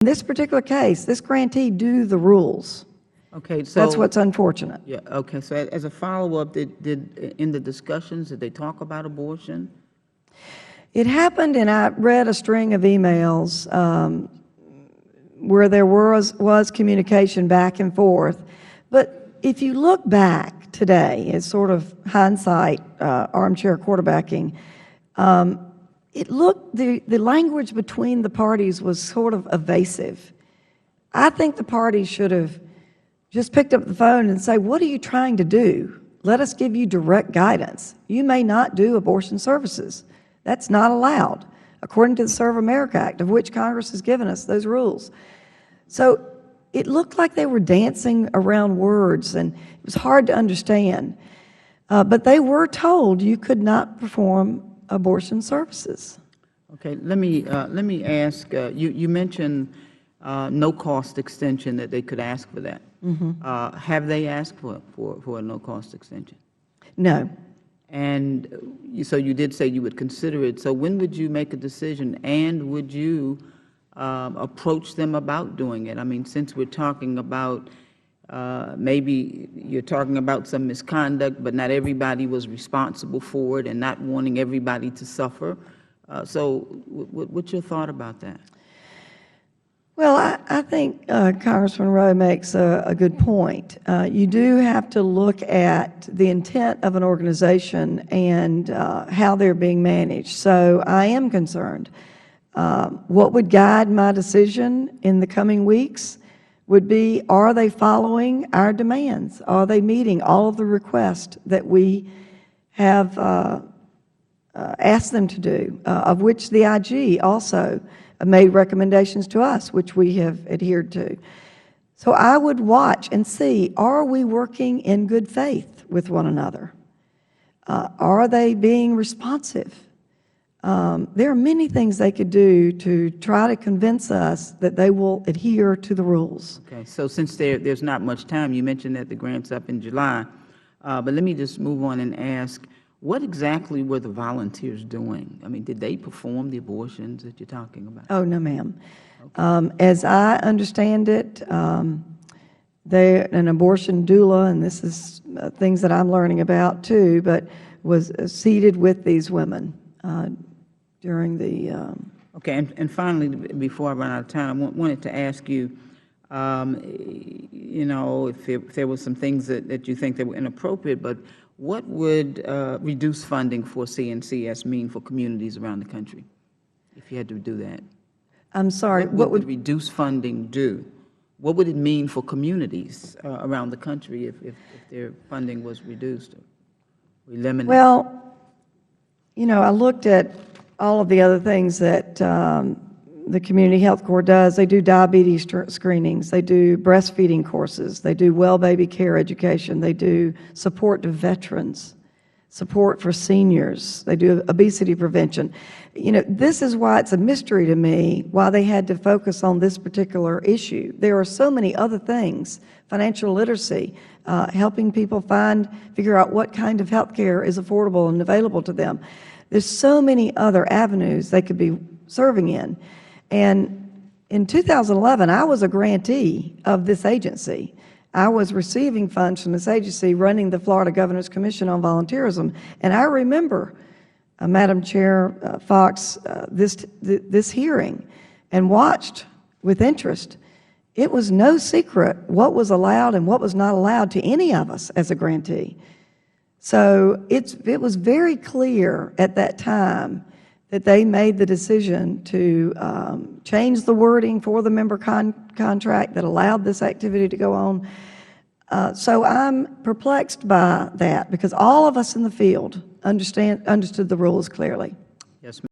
In this particular case, this grantee do the rules. Okay, so That's what's unfortunate. yeah. Okay, so as a follow-up, did in the discussions did they talk about abortion? It happened, and I read a string of emails where there was communication back and forth. But if you look back today, it's sort of hindsight, armchair quarterbacking, the language between the parties was sort of evasive. I think the parties should have just picked up the phone and say, what are you trying to do? Let us give you direct guidance. You may not do abortion services. That's not allowed, according to the Serve America Act, of which Congress has given us those rules. So it looked like they were dancing around words, and it was hard to understand. But they were told you could not perform abortion services. Okay, let me ask. You mentioned no cost extension, that they could ask for that. Mm-hmm. Have they asked for a no cost extension? No. And so you did say you would consider it. So when would you make a decision, and would you approach them about doing it? I mean, since we're talking about maybe you're talking about some misconduct, but not everybody was responsible for it, and not wanting everybody to suffer. So what's your thought about that? Well, I think Congressman Rowe makes a good point. You do have to look at the intent of an organization and how they're being managed. So I am concerned. What would guide my decision in the coming weeks would be, are they following our demands? Are they meeting all of the requests that we have asked them to do, of which the IG also made recommendations to us, which we have adhered to. So I would watch and see, are we working in good faith with one another? Are they being responsive? There are many things they could do to try to convince us that they will adhere to the rules. Okay, so since there's not much time, you mentioned that the grant's up in July, but let me just move on and ask, what exactly were the volunteers doing? I mean, did they perform the abortions that you're talking about? Oh, no, ma'am. Okay. As I understand it, they're an abortion doula, and this is things that I'm learning about too, but was seated with these women during the... Okay, and finally, before I run out of time, I wanted to ask you, you know, if there were some things that you think that were inappropriate, but what would reduced funding for CNCS mean for communities around the country, if you had to do that? I'm sorry, what would reduced funding do? What would it mean for communities around the country if their funding was reduced or eliminated? Well, you know, I looked at all of the other things that the Community Health Corps does. They do diabetes screenings. They do breastfeeding courses. They do well baby care education. They do support to veterans, support for seniors. They do obesity prevention. You know, this is why it's a mystery to me why they had to focus on this particular issue. There are so many other things, financial literacy, helping people figure out what kind of health care is affordable and available to them. There's so many other avenues they could be serving in. And in 2011, I was a grantee of this agency. I was receiving funds from this agency running the Florida Governor's Commission on Volunteerism. And I remember, Madam Chair Fox, this hearing and watched with interest. It was no secret what was allowed and what was not allowed to any of us as a grantee. So it was very clear at that time that they made the decision to change the wording for the member contract that allowed this activity to go on. So I'm perplexed by that, because all of us in the field understood the rules clearly. Yes,